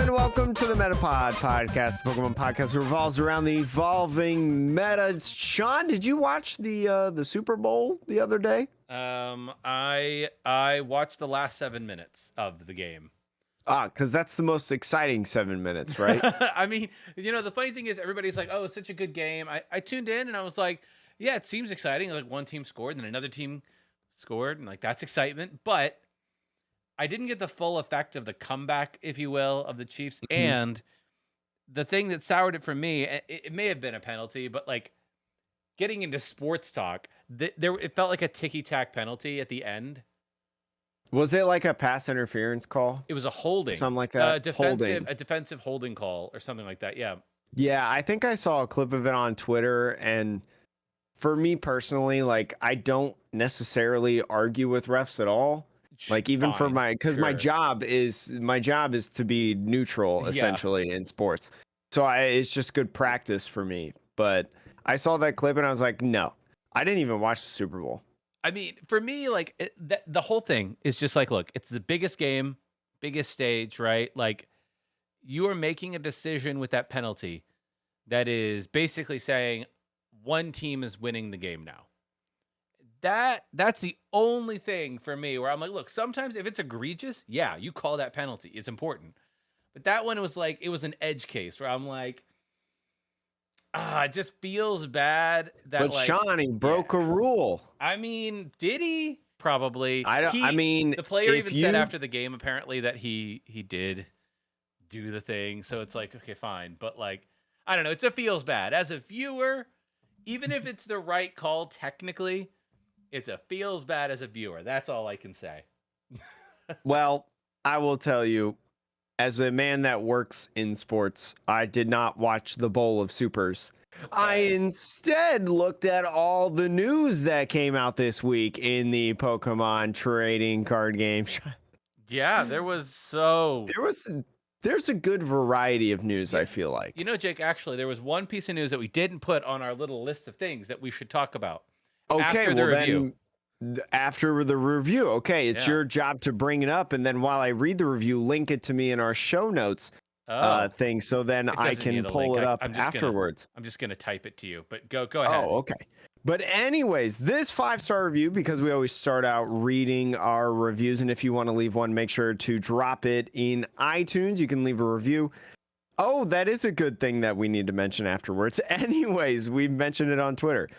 and welcome to the Metapod podcast, the Pokemon podcast that revolves around the evolving meta. Sean, did you watch the Super Bowl the other day? I watched the last 7 minutes of the game. Because that's the most exciting 7 minutes, right? I mean, the funny thing is everybody's like, oh, it's such a good game. I tuned in and I was like, yeah, it seems exciting. Like one team scored and then another team scored, and like that's excitement. But I didn't get the full effect of the comeback, if you will, of the Chiefs. And the thing that soured it for me, it may have been a penalty, but like getting into sports talk, it felt like a ticky-tack penalty at the end. Was it like a pass interference call? It was a holding. Something like that? A defensive holding call or something like that, yeah. Yeah, I think I saw a clip of it on Twitter, and for me personally, like, I don't necessarily argue with refs at all. Like, even for because my job is to be neutral essentially in sports. So it's just good practice for me. But I saw that clip and I was like, no, I didn't even watch the Super Bowl. I mean, for me, like the whole thing is just like, look, it's the biggest game, biggest stage, right? Like you are making a decision with that penalty that is basically saying one team is winning the game now. That's the only thing for me where I'm like, look, sometimes if it's egregious, yeah, you call that penalty. It's important. But that one was like, it was an edge case where I'm like, it just feels bad that. But like, Shawnee broke a rule. I mean, did he? Probably. The player even said after the game apparently that he did do the thing. So it's like, okay, fine. But like, I don't know. It feels bad as a viewer. Even if it's the right call technically, feels bad as a viewer. That's all I can say. Well, I will tell you, as a man that works in sports, I did not watch the Bowl of Supers. Okay. I instead looked at all the news that came out this week in the Pokemon trading card game. Yeah, there's a good variety of news, I feel like. Jake, actually, there was one piece of news that we didn't put on our little list of things that we should talk about. Okay, after the review. After the review. Okay, it's your job to bring it up, and then while I read the review, link it to me in our show notes thing, so then I can pull it up afterwards. I'm just going to type it to you, but go ahead. Oh, okay. But anyways, this 5-star review, because we always start out reading our reviews, and if you want to leave one, make sure to drop it in iTunes. You can leave a review. Oh, that is a good thing that we need to mention afterwards. Anyways, we mentioned it on Twitter.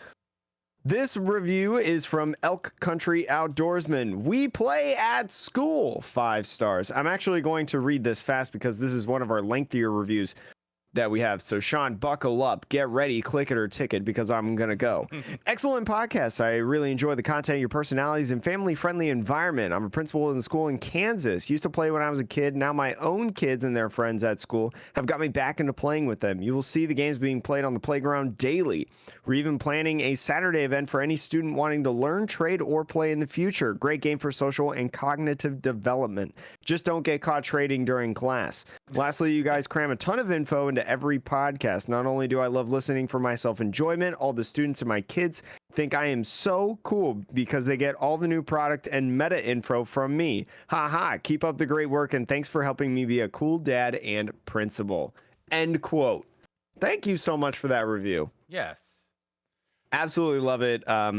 This review is from Elk Country Outdoorsman. We play at school, 5 stars. I'm actually going to read this fast because this is one of our lengthier reviews that we have. So Sean, buckle up, get ready, click it or ticket because I'm going to go. Excellent podcast. I really enjoy the content, your personalities, and family-friendly environment. I'm a principal in a school in Kansas. Used to play when I was a kid. Now my own kids and their friends at school have got me back into playing with them. You will see the games being played on the playground daily. We're even planning a Saturday event for any student wanting to learn, trade, or play in the future. Great game for social and cognitive development. Just don't get caught trading during class. Lastly, you guys cram a ton of info into every podcast. Not only do I love listening for my self-enjoyment, all the students and my kids think I am so cool because they get all the new product and meta info from me. Ha. Keep up the great work and thanks for helping me be a cool dad and principal. End quote. Thank you so much for that review. Yes. Absolutely love it. I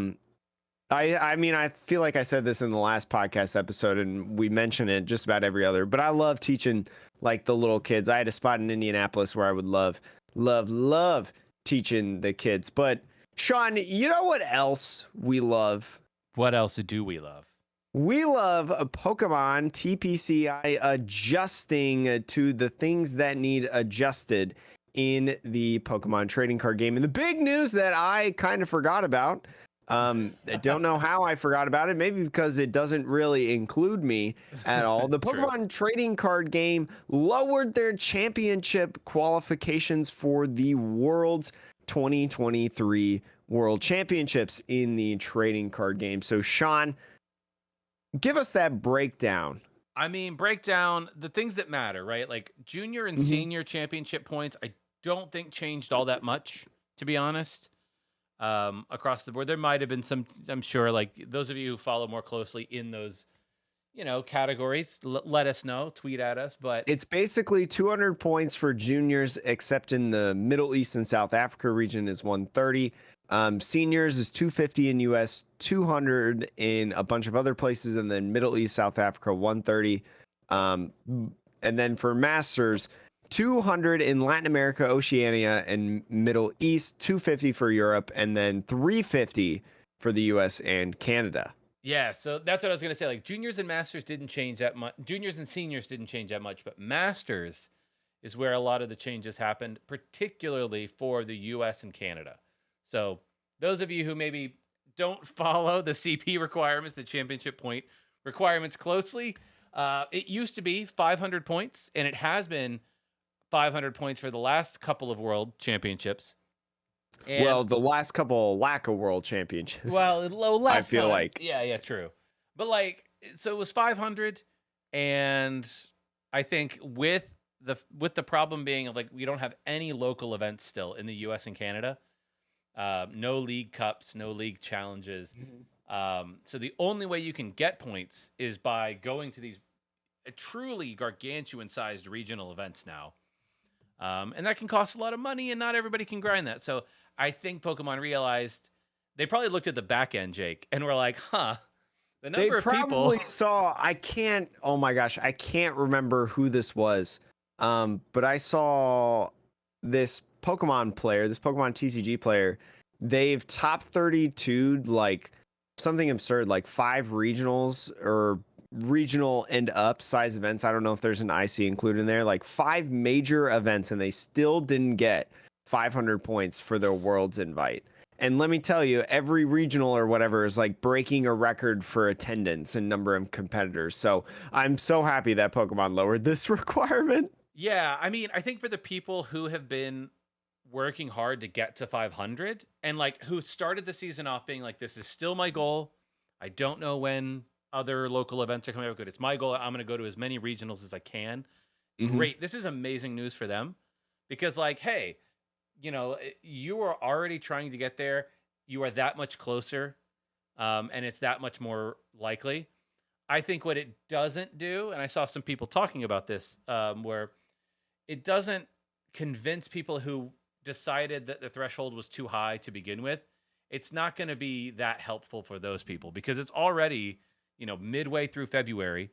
mean, I feel like I said this in the last podcast episode and we mention it just about every other, but I love teaching like the little kids. I had a spot in Indianapolis where I would love teaching the kids. But Sean, you know what else we love? What else do we love? We love a Pokemon TPCI adjusting to the things that need adjusted in the Pokemon trading card game. And the big news that I kind of forgot about, I don't know how I forgot about it. Maybe because it doesn't really include me at all. The Pokemon trading card game lowered their championship qualifications for the World's 2023 World Championships in the trading card game. So, Sean, give us that breakdown. I mean, breakdown the things that matter, right? Like junior and senior championship points, I don't think changed all that much, to be honest. Across the board, there might have been some, I'm sure, like those of you who follow more closely in those categories. Let us know, tweet at us. But It's basically 200 points for juniors, except in the Middle East and South Africa region is 130. Seniors is 250 in US, 200 in a bunch of other places, and then Middle East, South Africa, 130. Um, and then for masters, 200 in Latin America, Oceania, and Middle East, 250 for Europe, and then 350 for the US and Canada. yeah, so that's what I was gonna say. Like juniors and masters didn't change that much. Juniors and seniors didn't change that much, but masters is where a lot of the changes happened, particularly for the US and Canada. So those of you who maybe don't follow the CP requirements, the championship point requirements closely, it used to be 500 points, and it has been 500 points for the last couple of world championships. And Well, the last couple lack of world championships. well, last I feel time, like. yeah, true. But like, so it was 500, and I think with the problem being of like we don't have any local events still in the U.S. and Canada, no league cups, no league challenges. So the only way you can get points is by going to these truly gargantuan-sized regional events now. And that can cost a lot of money, and not everybody can grind that. So I think Pokemon realized they probably looked at the back end, Jake, and were like, "Huh, the They number of people." probably saw. I can't. Oh my gosh, I can't remember who this was. But I saw this Pokemon player, this Pokemon TCG player. They've top 32 like something absurd, like 5 regionals or regional and up size events. I don't know if there's an IC included in there. Like 5 major events, and they still didn't get 500 points for their Worlds invite. And let me tell you, every regional or whatever is like breaking a record for attendance and number of competitors. So I'm so happy that Pokemon lowered this requirement. Yeah, I mean, I think for the people who have been working hard to get to 500 and like who started the season off being like, "This is still my goal. I don't know when other local events are coming up, but it's my goal. I'm going to go to as many regionals as I can." Great. This is amazing news for them because, like, hey, you are already trying to get there. You are that much closer, and it's that much more likely. I think what it doesn't do, and I saw some people talking about this, where it doesn't convince people who decided that the threshold was too high to begin with. It's not going to be that helpful for those people because it's already, midway through February.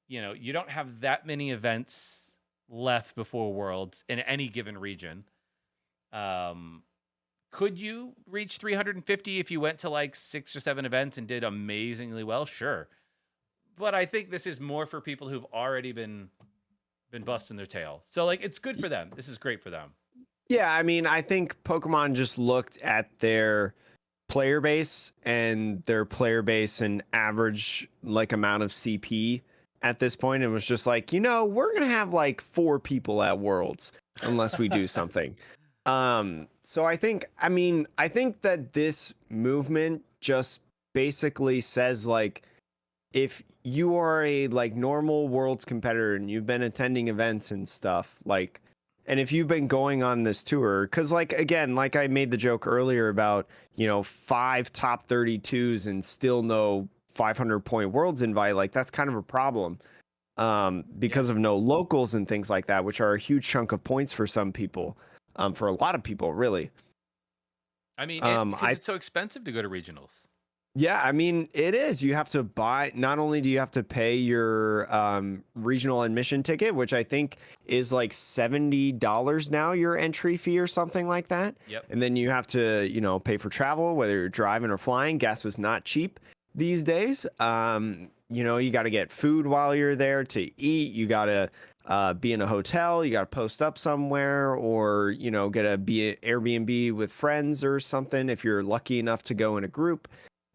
You don't have that many events left before Worlds in any given region. Could you reach 350 if you went to like 6 or 7 events and did amazingly well? Sure. But I think this is more for people who've already been busting their tail. So like it's good for them. This is great for them. Yeah, I mean, I think Pokemon just looked at their player base and average like amount of CP at this point and was just like, we're going to have like 4 people at Worlds unless we do something. So I think that this movement just basically says like, if you are a like normal Worlds competitor and you've been attending events and stuff, like, and if you've been going on this tour, because like again, like I made the joke earlier about 5 top 32s and still no 500 point Worlds invite, like that's kind of a problem, because of no locals and things like that, which are a huge chunk of points for some people, for a lot of people, really. I mean, because it's so expensive to go to regionals. Yeah, I mean, it is. You have to buy, not only do you have to pay your regional admission ticket, which I think is like $70 now, your entry fee or something like that. Yep. And then you have to, pay for travel, whether you're driving or flying. Gas is not cheap these days. You got to get food while you're there to eat. You got to be in a hotel. You got to post up somewhere or, get a Airbnb with friends or something if you're lucky enough to go in a group.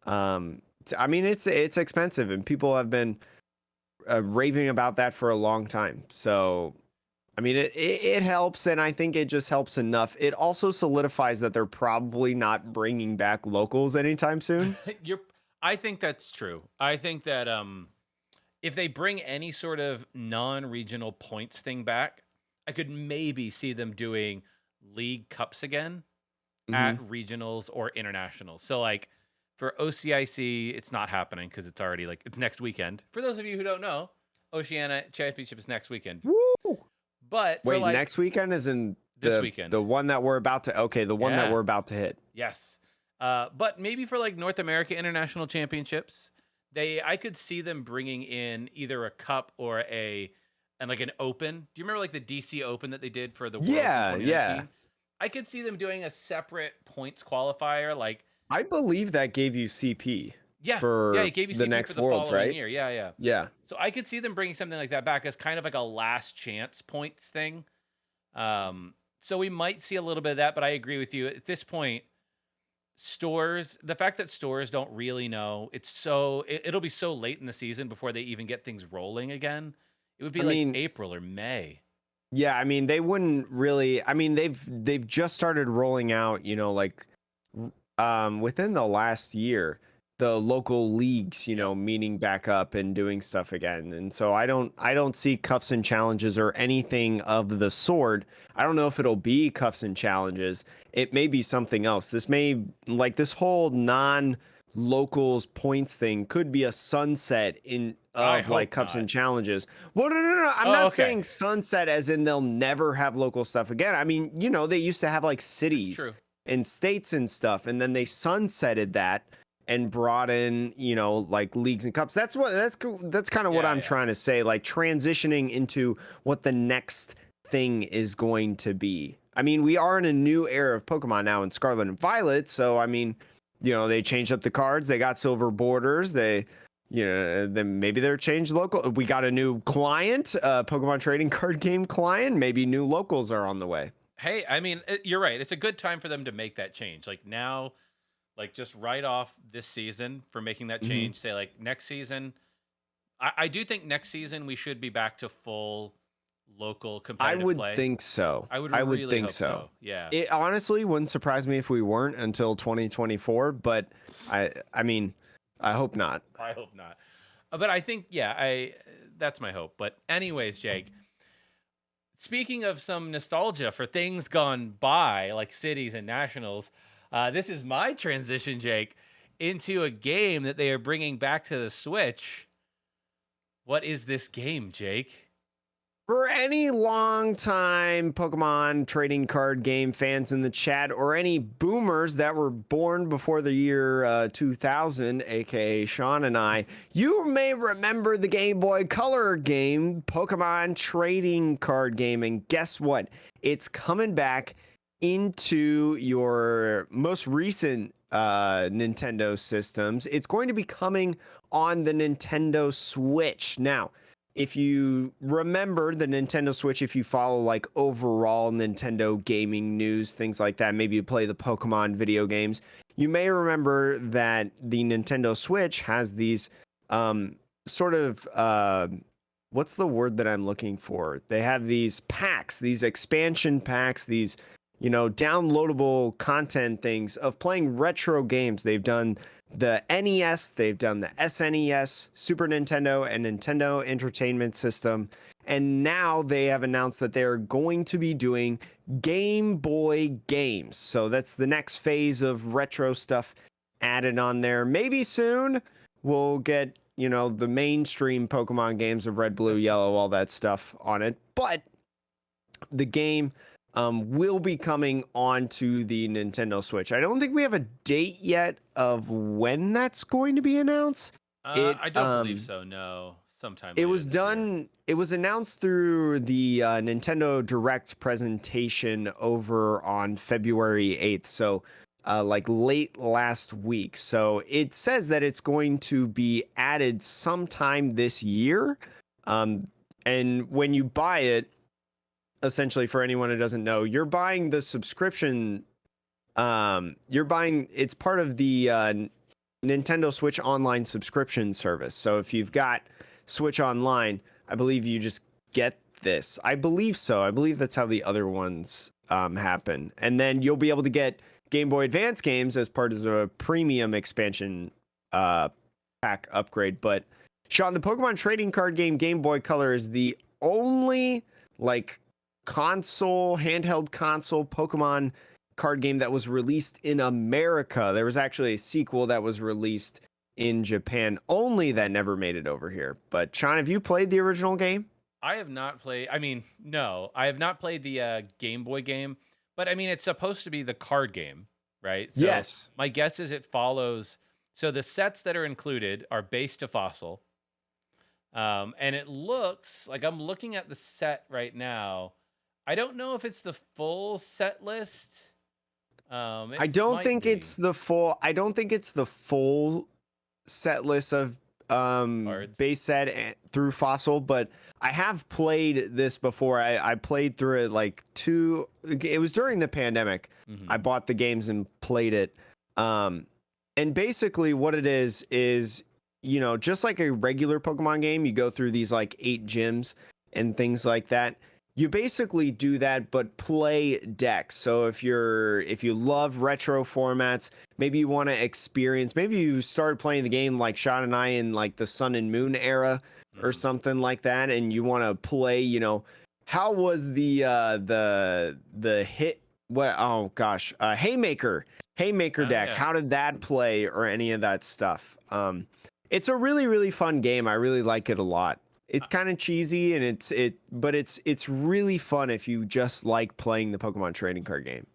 I mean, it's expensive and people have been raving about that for a long time. So, I mean, it helps. And I think it just helps enough. It also solidifies that they're probably not bringing back locals anytime soon. I think that's true. I think that, if they bring any sort of non-regional points thing back, I could maybe see them doing league cups again at regionals or internationals. So like, For OCIC, it's not happening because it's already like it's next weekend. For those of you who don't know, Oceania Championship is next weekend. Woo! But for Wait, like next weekend is in this weekend. the one that we're about to the one that Yeah. we're about to hit. Yes. But maybe for like North America International Championships, I could see them bringing in either a cup or like an open. Do you remember like the DC Open that they did for the Worlds in 2019? Yeah. I could see them doing a separate points qualifier. Like I believe that gave you CP. yeah, For it gave you the CP next for the Worlds, following right? year. Yeah. Yeah. So I could see them bringing something like that back as kind of like a last chance points thing. So we might see a little bit of that, but I agree with you at this point. The fact that stores don't really know, it'll be so late in the season before they even get things rolling again. It would be April or May. Yeah, I mean, they wouldn't really. I mean, they've just started rolling out, like within the last year, the local leagues, meeting back up and doing stuff again. And so I don't see cups and challenges or anything of the sort. I don't know if it'll be cups and challenges. It may be something else. This whole non-locals points thing could be a sunset of like cups and challenges. Well, no. I'm not saying sunset as in they'll never have local stuff again. I mean, they used to have like cities and states and stuff, and then they sunsetted that and brought in, like leagues and cups. That's kind of what I'm trying to say, like transitioning into what the next thing is going to be. I mean, we are in a new era of Pokemon now in Scarlet and Violet, so I mean, they changed up the cards, they got silver borders, then maybe they're changed local. We got a new client, Pokemon trading card game client. Maybe new locals are on the way. Hey, I mean, you're right. It's a good time for them to make that change. Like now, like just write off this season for making that change. Say like next season. I do think next season we should be back to full local competitive play. I would think so. I would really think hope so. Yeah. It honestly wouldn't surprise me if we weren't until 2024, but I mean, I hope not. I hope not. But I think, that's my hope. But anyways, Jake, speaking of some nostalgia for things gone by, like cities and nationals, this is my transition, Jake, into a game that they are bringing back to the Switch. What is this game, Jake? For any long-time Pokemon trading card game fans in the chat, or any boomers that were born before the year 2000, aka Sean and I, you may remember the Game Boy Color game, Pokemon trading card game. And guess what? It's coming back into your most recent Nintendo systems. It's going to be coming on the Nintendo Switch. Now, if you remember the Nintendo Switch, if you follow like overall Nintendo gaming news, things like that, maybe you play the Pokemon video games, you may remember that the Nintendo Switch has these sort of what's the word that I'm looking for? They have these packs, these expansion packs, these downloadable content things of playing retro games. They've done the NES, they've done the SNES, Super Nintendo, and Nintendo Entertainment System. And now they have announced that they're going to be doing Game Boy games. So that's the next phase of retro stuff added on there. Maybe soon we'll get, the mainstream Pokemon games of Red, Blue, Yellow, all that stuff on it. But the game will be coming onto the Nintendo Switch. I don't think we have a date yet of when that's going to be announced. I don't believe so. No, sometime. It was done. It was announced through the Nintendo Direct presentation over on February 8th. So, like late last week. So it says that it's going to be added sometime this year. And when you buy it, essentially, for anyone who doesn't know, you're buying the subscription. It's part of the Nintendo Switch Online subscription service. So if you've got Switch Online, I believe you just get this. I believe so. I believe that's how the other ones happen. And then you'll be able to get Game Boy Advance games as part of a premium expansion pack upgrade. But Sean, the Pokemon trading card game Game Boy Color is the only handheld console Pokemon card game that was released in America. There was actually a sequel that was released in Japan only that never made it over here. But Sean, have you played the original game? I have not played. I mean, no, I have not played the Game Boy game, but I mean, it's supposed to be the card game, right? So Yes. my guess is it follows. So the sets that are included are base to fossil, and it looks like I'm looking at the set right now. I don't know if it's the full set list. It I don't might think be it's the full I don't think it's the full set list of cards. base set through fossil, but I have played this before. I played through it like it was during the pandemic. Mhm. I bought the games and played it. And basically what it is, just like a regular Pokemon game, you go through these like 8 gyms and things like that. You basically do that, but play decks. So if you love retro formats, maybe you want to experience, maybe you started playing the game like Sean and I in like the Sun and Moon era or something like that, and you want to play, how was the hit? What? Oh gosh, Haymaker deck. Yeah. How did that play or any of that stuff? It's a really really fun game. I really like it a lot. It's kind of cheesy and but it's really fun if you just like playing the Pokemon trading card game.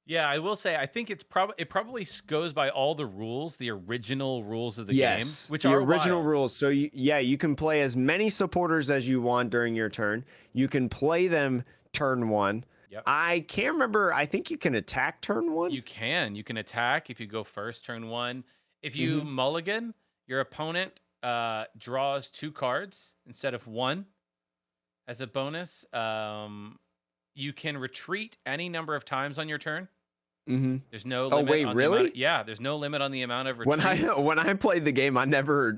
Yeah, I will say I think it probably goes by all the rules, the original rules of the game, which the are original wild. rules. So you can play as many supporters as you want during your turn. You can play them turn 1. Yep. I can't remember. I think you can attack turn 1. You can attack if you go first turn 1. If you mulligan, your opponent draws 2 cards instead of 1 as a bonus. You can retreat any number of times on your turn. There's no limit. Oh wait, really? There's no limit on the amount of retreats. When I played the game, I never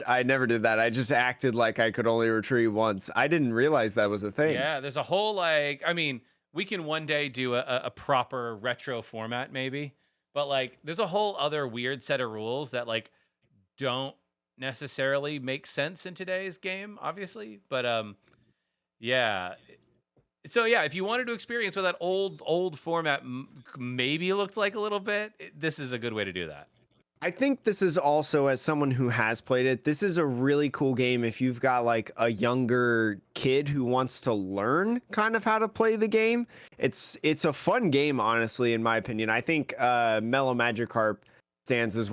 did that. I just acted like I could only retreat once. I didn't realize that was a thing. Yeah, there's a whole we can one day do a proper retro format maybe, but like there's a whole other weird set of rules that like don't necessarily make sense in today's game, obviously. But yeah. So yeah, if you wanted to experience what that old format maybe looked like a little bit, this is a good way to do that. I think this is also, as someone who has played it, this is a really cool game if you've got like a younger kid who wants to learn kind of how to play the game. It's a fun game, honestly, in my opinion. I think Mellow Magikarp stands as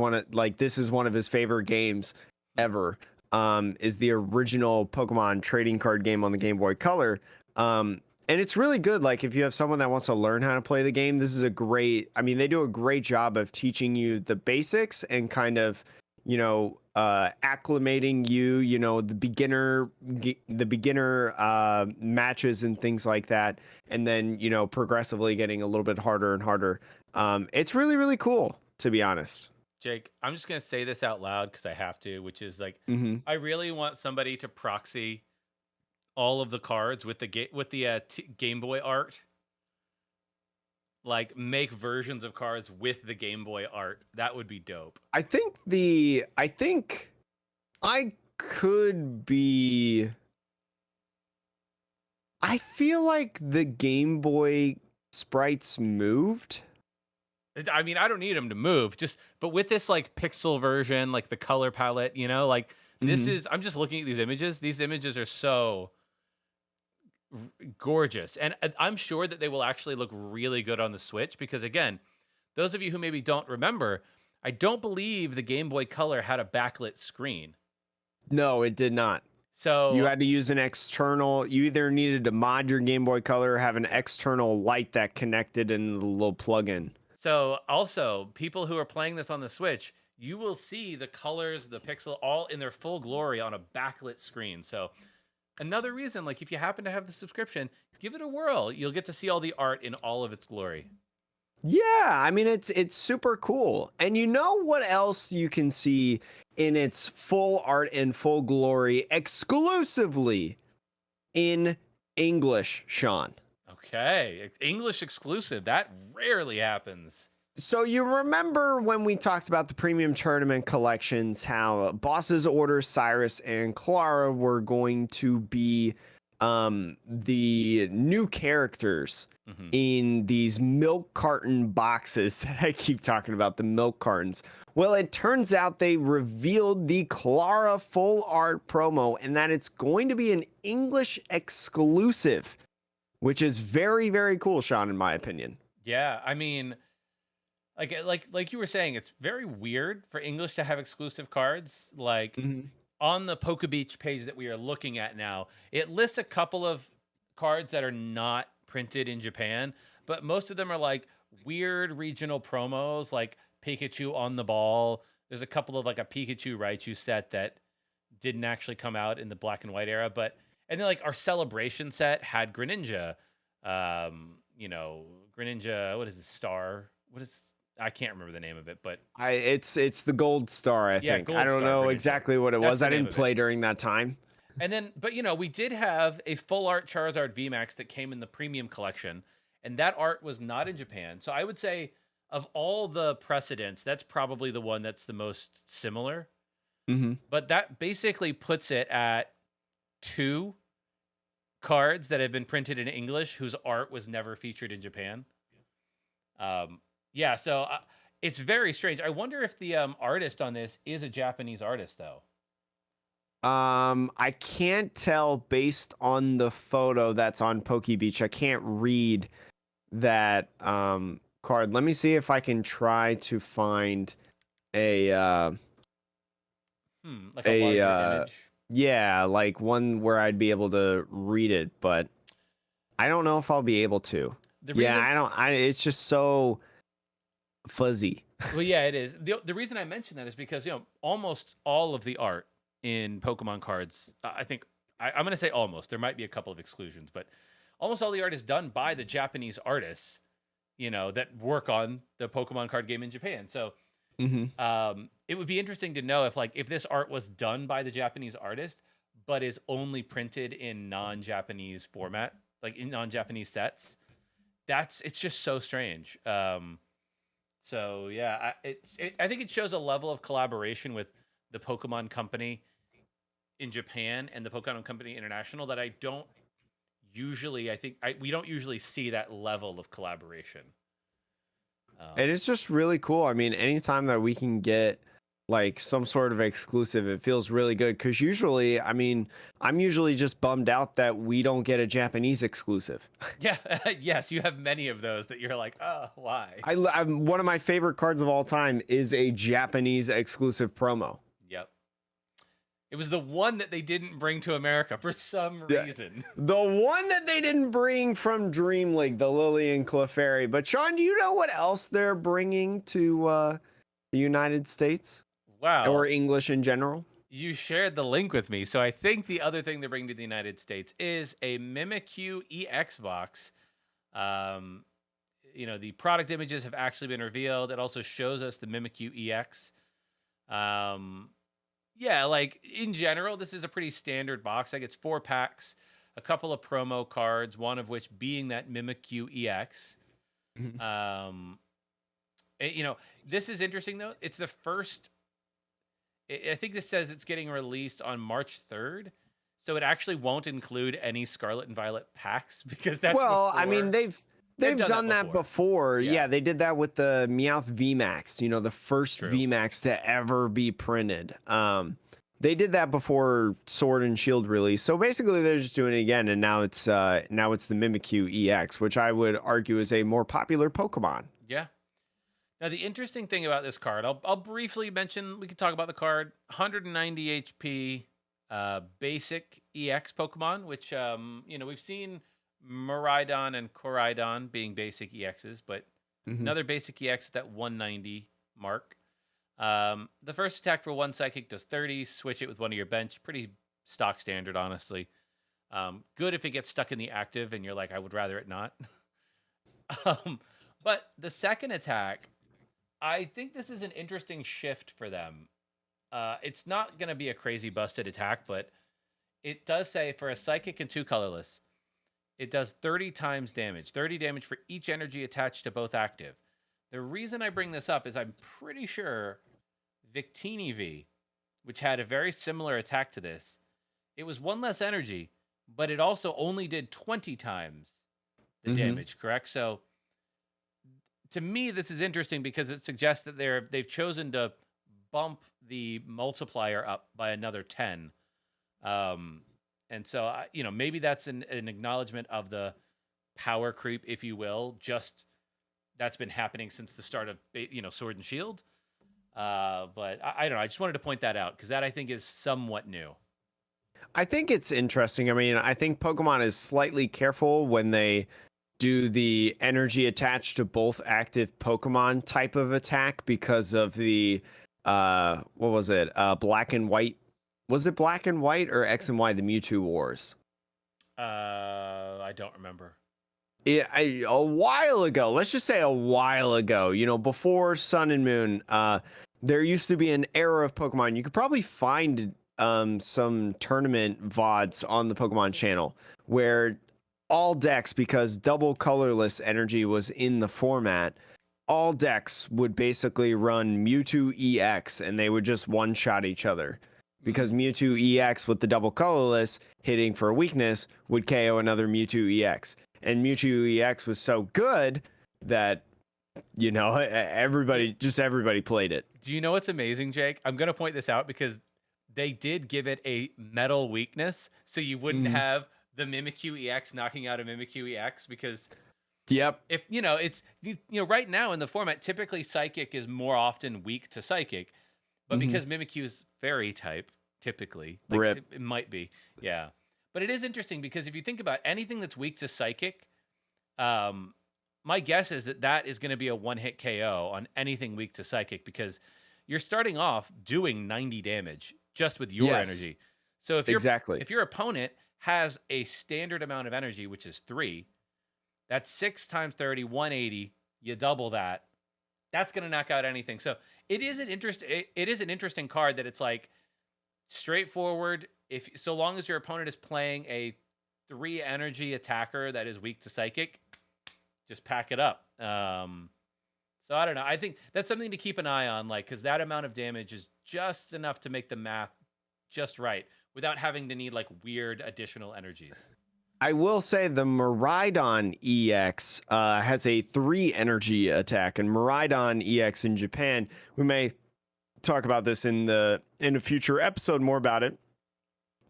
this is one of his favorite games ever. Is the original Pokemon trading card game on the Game Boy Color. And it's really good. Like if you have someone that wants to learn how to play the game, this is they do a great job of teaching you the basics and kind of, acclimating you, the beginner matches and things like that. And then, progressively getting a little bit harder and harder. It's really, really cool, to be honest. Jake, I'm just going to say this out loud because I have to, which is like, I really want somebody to proxy all of the cards with the Game Boy art. Like make versions of cards with the Game Boy art. That would be dope. I think I could be. I feel like the Game Boy sprites moved. I mean, I don't need them to move, but with this like pixel version, like the color palette, like this is, I'm just looking at these images. These images are so gorgeous, and I'm sure that they will actually look really good on the Switch because, again, those of you who maybe don't remember, I don't believe the Game Boy Color had a backlit screen. No, it did not. So you had to use an external. You either needed to mod your Game Boy Color or have an external light that connected in the little plug-in. So also, people who are playing this on the Switch, you will see the colors, the pixel, all in their full glory on a backlit screen. So another reason, like if you happen to have the subscription, give it a whirl. You'll get to see all the art in all of its glory. Yeah, I mean it's super cool. And you know what else you can see in its full art and full glory exclusively in English, Sean? Okay, English exclusive. That rarely happens. So you remember when we talked about the premium tournament collections, how Boss's Order, Cyrus, and Clara were going to be the new characters Hmm. in these milk carton boxes that I keep talking about, the milk cartons. Well, it turns out they revealed the Clara full art promo and that it's going to be an English exclusive, which is very, very cool, Sean, in my opinion. Yeah, I mean, like you were saying, it's very weird for English to have exclusive cards. Like Mhm. on the Poke Beach page that we are looking at now, it lists a couple of cards that are not printed in Japan, but most of them are like weird regional promos, like Pikachu on the ball. There's a couple of like a Pikachu Raichu set that didn't actually come out in the black and white era, but and then like our celebration set had Greninja, you know, Greninja. What is the star? What is I can't remember the name of it, but It's the gold star, I yeah, think. I Gold don't Star know Greninja. exactly what it That's was. the I name didn't of it. play during that time. And then, but you know, we did have a full art Charizard VMAX that came in the premium collection, and that art was not in Japan. So I would say, of all the precedents, that's probably the one that's the most similar. Hmm. But that basically puts it at two cards that have been printed in English whose art was never featured in Japan. Yeah, so it's very strange. I wonder if the artist on this is a Japanese artist, though. I can't tell based on the photo that's on Poke Beach. I can't read that card. Let me see if I can try to find a Like a a larger image. yeah, like one where I'd be able to read it, but I don't know if I'll be able to. The Yeah, reason, it's just so fuzzy. well, yeah, it is. The reason I mention that is because, you know, almost all of the art in Pokemon cards, I think, I'm going to say almost. There might be a couple of exclusions, but almost all the art is done by the Japanese artists, you know, that work on the Pokemon card game in Japan. So Hmm. it would be interesting to know if this art was done by the Japanese artist, but is only printed in non-Japanese format, like in non-Japanese sets. It's just so strange. So yeah, I think it shows a level of collaboration with the Pokemon Company in Japan and the Pokemon Company International that I don't usually. We don't usually see that level of collaboration. And it's just really cool. I mean, anytime that we can get like some sort of exclusive, it feels really good. Because usually, I mean, I'm usually just bummed out that we don't get a Japanese exclusive. Yeah, yes, you have many of those that you're like, oh, why? I'm one of my favorite cards of all time is a Japanese exclusive promo. Yep. It was the one that they didn't bring to America for some Yeah. reason. The one that they didn't bring from Dream League, the Lillian Clefairy. But Sean, do you know what else they're bringing to the United States or Wow. English in general? You shared the link with me. So I think the other thing they're bringing to the United States is a Mimikyu EX box. Um, you know, the product images have actually been revealed. It also shows us the Mimikyu EX. Um, yeah, like in general, this is a pretty standard box. Like it's 4 packs, a couple of promo cards, one of which being that Mimikyu EX. Mhm. You know, this is interesting though. It's the first. I think this says it's getting released on March 3rd. So it actually won't include any Scarlet and Violet packs because that's Well, I before. mean, they've done that before. Yeah. Yeah, they did that with the Meowth VMAX, you know, the first true. VMAX to ever be printed. They did that before Sword and Shield release. So basically they're just doing it again, and now it's the Mimikyu EX, which I would argue is a more popular Pokemon. Yeah. Now the interesting thing about this card, I'll briefly mention. We could talk about the card. 190 HP, basic EX Pokemon, which you know, we've seen Miraidon and Koraidon being basic EXs, but Mhm. another basic EX at that 190 mark. The first attack for one psychic does 30. Switch it with one of your bench. Pretty stock standard, honestly. Good if it gets stuck in the active and you're like, I would rather it not. But the second attack, I think this is an interesting shift for them. It's not going to be a crazy busted attack, but it does say for a psychic and 2 colorless, it does 30 times damage, 30 damage for each energy attached to both active. The reason I bring this up is I'm pretty sure Victini V, which had a very similar attack to this, it was 1 less energy, but it also only did 20 times the Mm-hmm. damage, correct? So to me, this is interesting because it suggests that they've chosen to bump the multiplier up by another 10. Um, and so, maybe that's an acknowledgement of the power creep, if you will, just that's been happening since the start of, Sword and Shield. But I don't know. I just wanted to point that out because that I think is somewhat new. I think it's interesting. I mean, I think Pokemon is slightly careful when they do the energy attached to both active Pokemon type of attack because of the what was it? Black and white. Was it black and white or X and Y, the Mewtwo Wars? I don't remember. A while ago, let's just say a while ago, before Sun and Moon, there used to be an era of Pokemon. You could probably find some tournament VODs on the Pokemon channel where all decks, because double colorless energy was in the format, all decks would basically run Mewtwo EX and they would just one shot each other. Because Mewtwo EX with the double colorless hitting for a weakness would KO another Mewtwo EX. And Mewtwo EX was so good that, everybody played it. Do you know what's amazing, Jake? I'm going to point this out because they did give it a metal weakness, so you wouldn't have the Mimikyu EX knocking out a Mimikyu EX because Yep. if it's right now in the format, typically Psychic is more often weak to Psychic, but because Mimikyu is Fairy type, typically, Rip. It might be, yeah. But it is interesting because if you think about anything that's weak to Psychic, my guess is that is going to be a one-hit KO on anything weak to Psychic because you're starting off doing 90 damage just with your energy. So if your opponent has a standard amount of energy, which is 3, that's 6 times 30, 180. You double that. That's going to knock out anything. So it is an interesting card that it's like straightforward. So long as your opponent is playing a 3 energy attacker that is weak to Psychic, just pack it up. So I don't know. I think that's something to keep an eye on, because that amount of damage is just enough to make the math just right without having to need weird additional energies. I will say the Miraidon EX has a 3 energy attack, and Miraidon EX in Japan, we may talk about this in a future episode more about it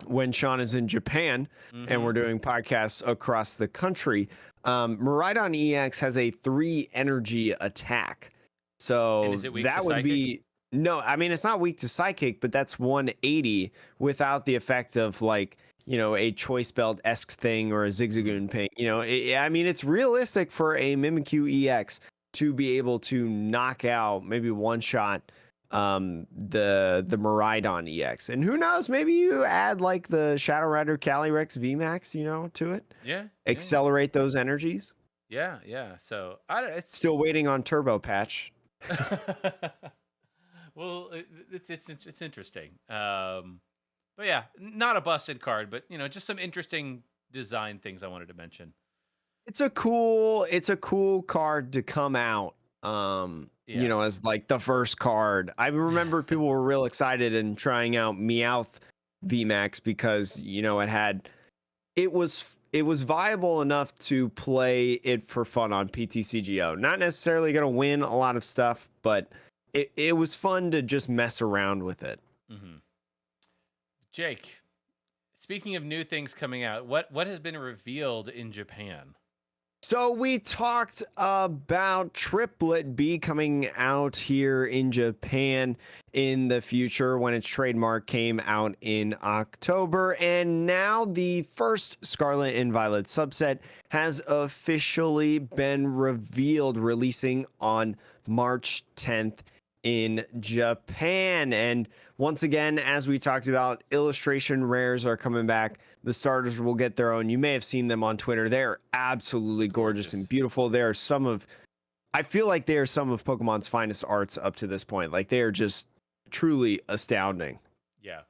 when Sean is in Japan and we're doing podcasts across the country. Miraidon EX has a 3 energy attack. So and is it weak that to would Psychic? be no, I mean it's not weak to Psychic, but that's 180 without the effect of a choice belt-esque thing or a Zigzagoon ping. I mean it's realistic for a Mimikyu EX to be able to knock out, maybe one shot, the Miraidon EX. And who knows, maybe you add the Shadow Rider Calyrex VMAX, to it. Yeah. Accelerate those energies. Yeah. So it's still waiting on Turbo Patch. Well, it's interesting. But yeah, not a busted card, but just some interesting design things I wanted to mention. It's a cool card to come out. As the first card. I remember people were real excited and trying out Meowth VMAX because it was viable enough to play it for fun on PTCGO. Not necessarily going to win a lot of stuff, but it was fun to just mess around with it. Jake, speaking of new things coming out, what has been revealed in Japan? So we talked about Triplet B coming out here in Japan in the future when its trademark came out in October. And now the first Scarlet and Violet subset has officially been revealed, releasing on March 10th in Japan. And once again, as we talked about, illustration rares are coming back. The starters will get their own. You may have seen them on Twitter. They're absolutely gorgeous and beautiful. I feel like they are some of Pokemon's finest arts up to this point. They are just truly astounding. Yeah.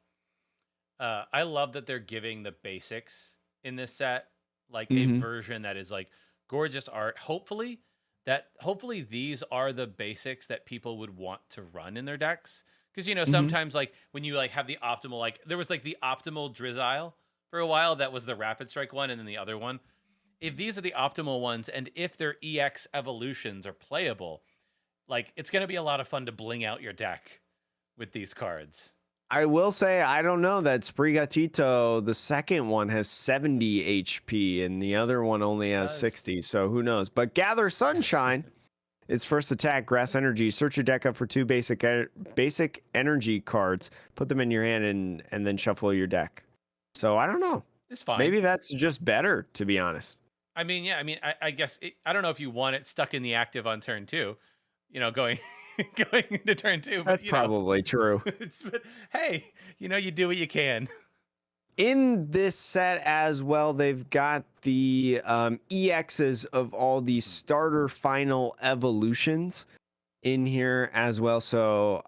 I love that they're giving the basics in this set, a version that is gorgeous art. Hopefully these are the basics that people would want to run in their decks. Because, sometimes when you have the optimal, there was the optimal Drizzile For a while, that was the Rapid Strike one, and then the other one. If these are the optimal ones, and if their EX evolutions are playable, like it's going to be a lot of fun to bling out your deck with these cards. I will say, I don't know that Sprigatito, the second one, has 70 HP and the other one only has 60. So who knows? But Gather Sunshine, its first attack, Grass Energy. Search your deck up for 2 basic energy cards. Put them in your hand and then shuffle your deck. So I don't know. It's fine. Maybe that's just better, to be honest. I mean, yeah. I mean, I guess I don't know if you want it stuck in the active on turn 2. Going going into turn 2. That's probably true. But hey, you do what you can. In this set as well, they've got the EXs of all the starter final evolutions in here as well. So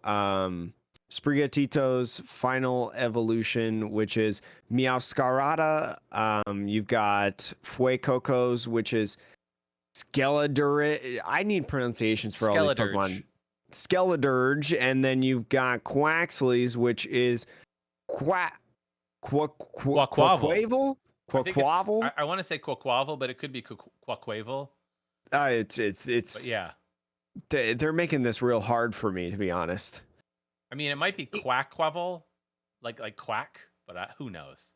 Sprigatito's final evolution, which is Meowscarada. You've got Fuecoco's, which is Skeledur. I need pronunciations for all these Pokemon. Skeledirge. And then you've got Quaxly's, which is Quaquavel? Quaquavel? I want to say Quaquavel, but it could be Quaquavel. It's but yeah. They're making this real hard for me, to be honest. I mean, it might be Quaquavel, like quack, but who knows?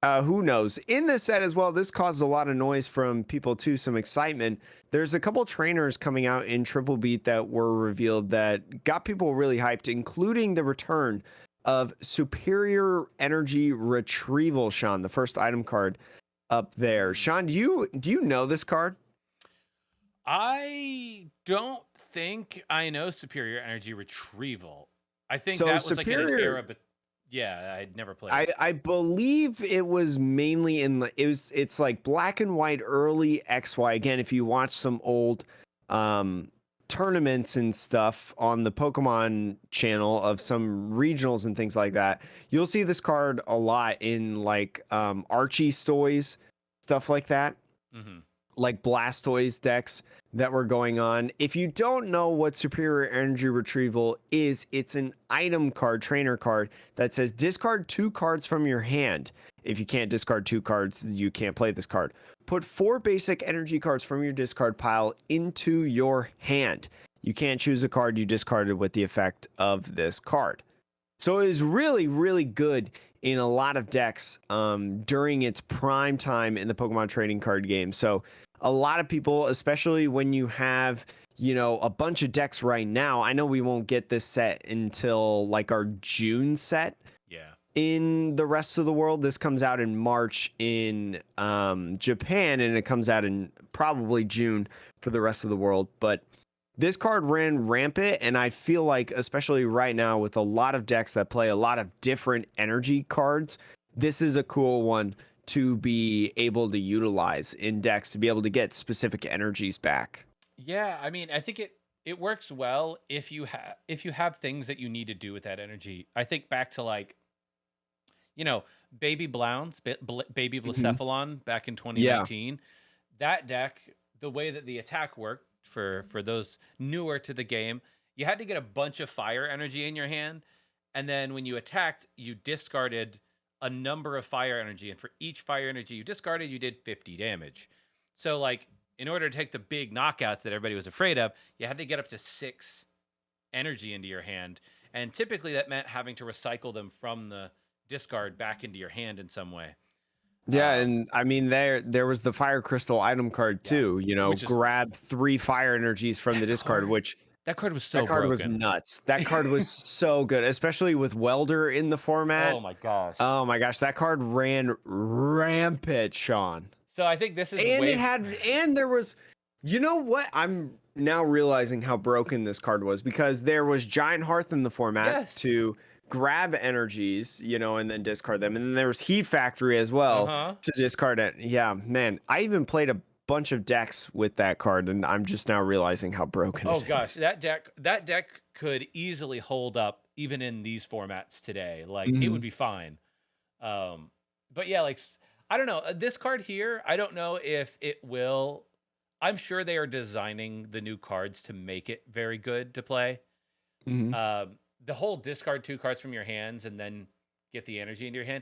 Who knows? In this set as well, this caused a lot of noise from people too, some excitement. There's a couple trainers coming out in Triple Beat that were revealed that got people really hyped, including the return of Superior Energy Retrieval, Sean, the first item card up there. Sean, do you know this card? I don't think I know Superior Energy Retrieval. I think so that was Superior, like in an era, but yeah, I'd never played. I believe it was mainly it's like black and white early XY. Again, if you watch some old tournaments and stuff on the Pokemon channel of some regionals and things like that, you'll see this card a lot in like Archie toys, stuff like that. Mm-hmm. Like Blastoise decks that were going on. If you don't know what Superior Energy Retrieval is, it's an item card, trainer card, that says discard 2 cards from your hand. If you can't discard 2 cards, you can't play this card. Put 4 basic energy cards from your discard pile into your hand. You can't choose a card you discarded with the effect of this card. So it is really, really good in a lot of decks during its prime time in the Pokemon trading card game. So a lot of people, especially when you have, a bunch of decks right now. I know we won't get this set until like our June set. Yeah. In the rest of the world, this comes out in March in Japan, and it comes out in probably June for the rest of the world. But this card ran rampant, and I feel like, especially right now with a lot of decks that play a lot of different energy cards, this is a cool one to be able to utilize in decks to be able to get specific energies back. Yeah, I mean, I think it works well if you have things that you need to do with that energy. I think back to like, Baby Blounce, Baby Blacephalon back in 2019. Yeah. That deck, the way that the attack worked for those newer to the game, you had to get a bunch of fire energy in your hand, and then when you attacked, you discarded a number of fire energy, and for each fire energy you discarded, you did 50 damage. So like, in order to take the big knockouts that everybody was afraid of, you had to get up to 6 energy into your hand, and typically that meant having to recycle them from the discard back into your hand in some way. Yeah, and I mean there was the Fire Crystal item card too. Grab 3 fire energies from the discard, which that card was so that card broken. Was nuts. That card was so good, especially with Welder in the format. Oh my gosh. Oh my gosh, that card ran rampant, Sean. So I think this is there was, you know what? I'm now realizing how broken this card was, because there was Giant Hearth in the format to grab energies, and then discard them, and then there was Heat Factory as well to discard it. Yeah, man, I even played a bunch of decks with that card, and I'm just now realizing how broken it is. Oh gosh, that deck could easily hold up even in these formats today. Like it would be fine. But yeah, like I don't know, this card here, I don't know if it will. I'm sure they are designing the new cards to make it very good to play. The whole discard 2 cards from your hands and then get the energy into your hand.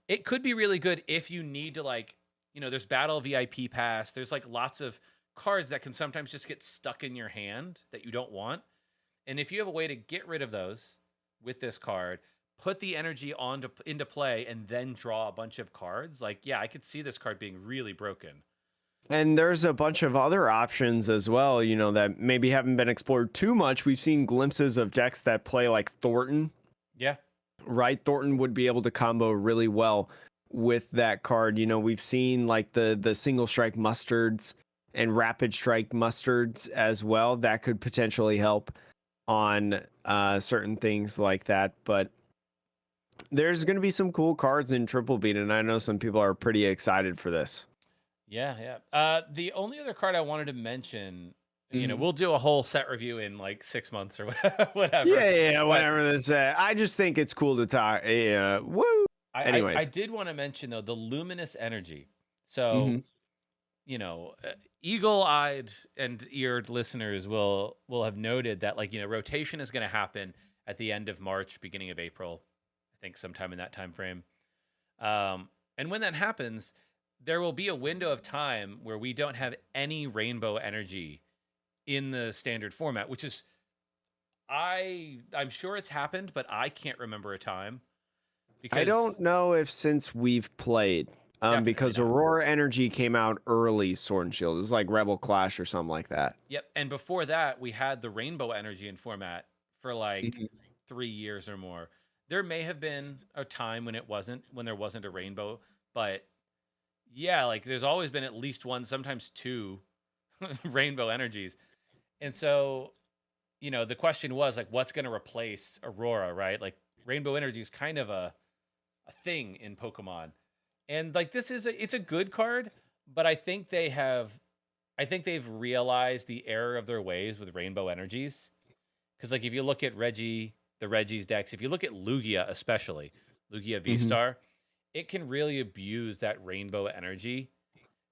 It could be really good if you need to, like, there's Battle VIP Pass. There's like lots of cards that can sometimes just get stuck in your hand that you don't want. And if you have a way to get rid of those with this card, put the energy into play, and then draw a bunch of cards, like, yeah, I could see this card being really broken. And there's a bunch of other options as well, that maybe haven't been explored too much. We've seen glimpses of decks that play like Thornton. Yeah. Right? Thornton would be able to combo really well with that card. We've seen like the single strike mustards and rapid strike mustards as well. That could potentially help on certain things like that. But there's going to be some cool cards in Triple Beat, and I know some people are pretty excited for this. Yeah, yeah. The only other card I wanted to mention, Mhm. we'll do a whole set review in like 6 months or whatever. Yeah, But whatever this. I just think it's cool to talk. Yeah, woo. I Anyways. did want to mention though the luminous energy. So Mhm. eagle-eyed and eared listeners will have noted that, like, rotation is going to happen at the end of March, beginning of April, I think sometime in that time frame. And when that happens, there will be a window of time where we don't have any rainbow energy in the standard format, which is I'm sure it's happened, but I can't remember a time I because don't know if since we've played, definitely because not. Aurora Energy came out early Sword and Shield. It was like Rebel Clash or something like that. Yep, and before that, we had the rainbow energy in format for like Mhm. 3 years or more. There may have been a time when there wasn't a rainbow, but yeah, like there's always been at least one, sometimes two rainbow energies. And so, the question was like, what's going to replace Aurora, right? Like rainbow energy is kind of a thing in Pokemon. And like it's a good card, but I think they've realized the error of their ways with rainbow energies. Because like if you look at the Reggie's decks, if you look at Lugia especially, Lugia V Mhm. Star, it can really abuse that rainbow energy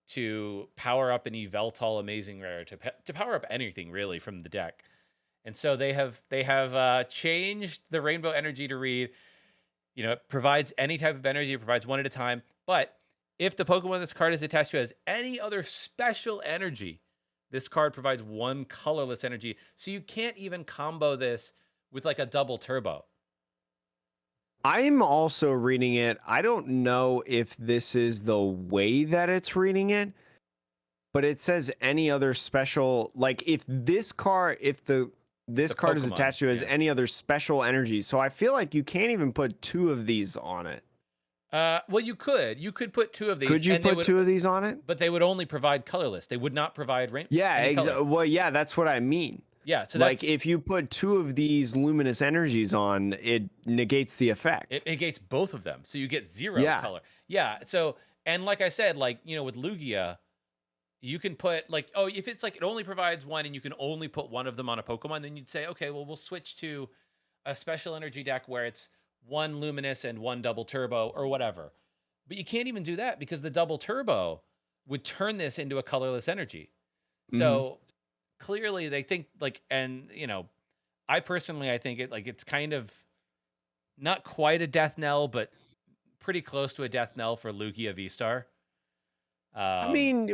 to power up an Yveltal Amazing Rare, to power up anything really from the deck. And so they have changed the rainbow energy to read, it provides any type of energy, it provides one at a time. But if the Pokemon this card is attached to has any other special energy, this card provides one colorless energy. So you can't even combo this with like a double turbo. I'm also reading it. I don't know if this is the way that it's reading it, but it says any other special, like if this card, this The card is Pokemon, attached to as yeah. any other special energy. So I feel like you can't even put two of these on it. Well, you could put two of these, Could you and they put would, two of these on it? but they would only provide colorless. They would not provide Yeah, any color. well, yeah, that's what I mean. Yeah, so Like that's if you put two of these luminous energies on, it negates the effect. it negates both of them, so you get zero Yeah. color. Yeah, so and like I said, like with Lugia, you can put like, oh, if it's like it only provides one and you can only put one of them on a Pokemon, then you'd say, okay, well we'll switch to a special energy deck where it's one luminous and one double turbo or whatever. But you can't even do that because the double turbo would turn this into a colorless energy. Mhm. So clearly they think like, and I think it's kind of not quite a death knell, but pretty close to a death knell for Lugia V Star. I mean,